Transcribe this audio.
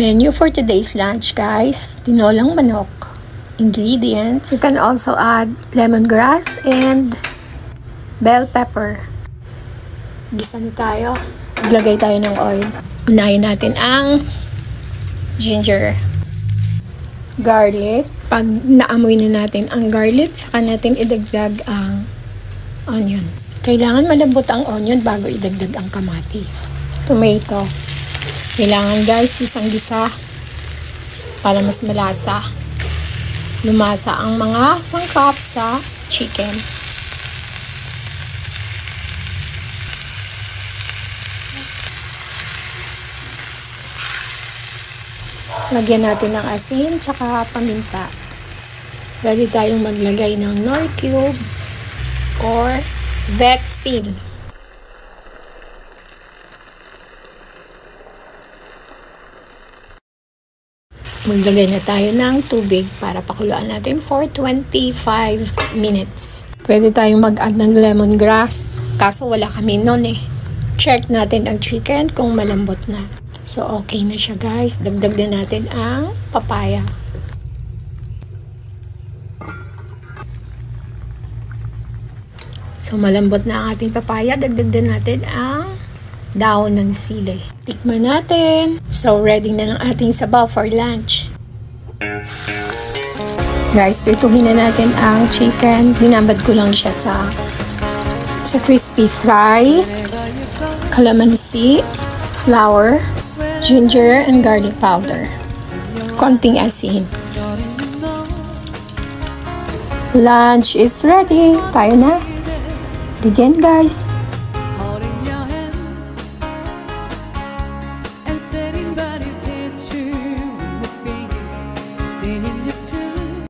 Menu for today's lunch, guys. Tinolang manok. Ingredients. You can also add lemongrass and bell pepper. Gisa na tayo. Maglagay tayo ng oil. Unahin natin ang ginger. Garlic. Pag naamoy na natin ang garlic, saka natin idagdag ang onion. Kailangan malambot ang onion bago idagdag ang kamatis. Tomato. Kailangan, guys, gisang-gisa para mas malasa. Lumasa ang mga sangkap sa chicken. Lagyan natin ng asin tsaka paminta. Pwede tayong maglagay ng Knorr cube or Vetsin. Maglagay na tayo ng tubig para pakuluan natin for 25 minutes. Pwede tayong mag-add ng lemongrass. Kaso wala kami nun eh. Check natin ang chicken kung malambot na. So okay na siya, guys. Dagdag na natin ang papaya. So malambot na ang ating papaya. Dagdag din natin ang dahon ng sili. Tikman natin. So, ready na ng ating sabaw for lunch. Guys, prituhin na natin ang chicken. Binabad ko lang siya sa crispy fry, calamansi, flour, ginger, and garlic powder. Konting asin. Lunch is ready. Tayo na. Again, guys.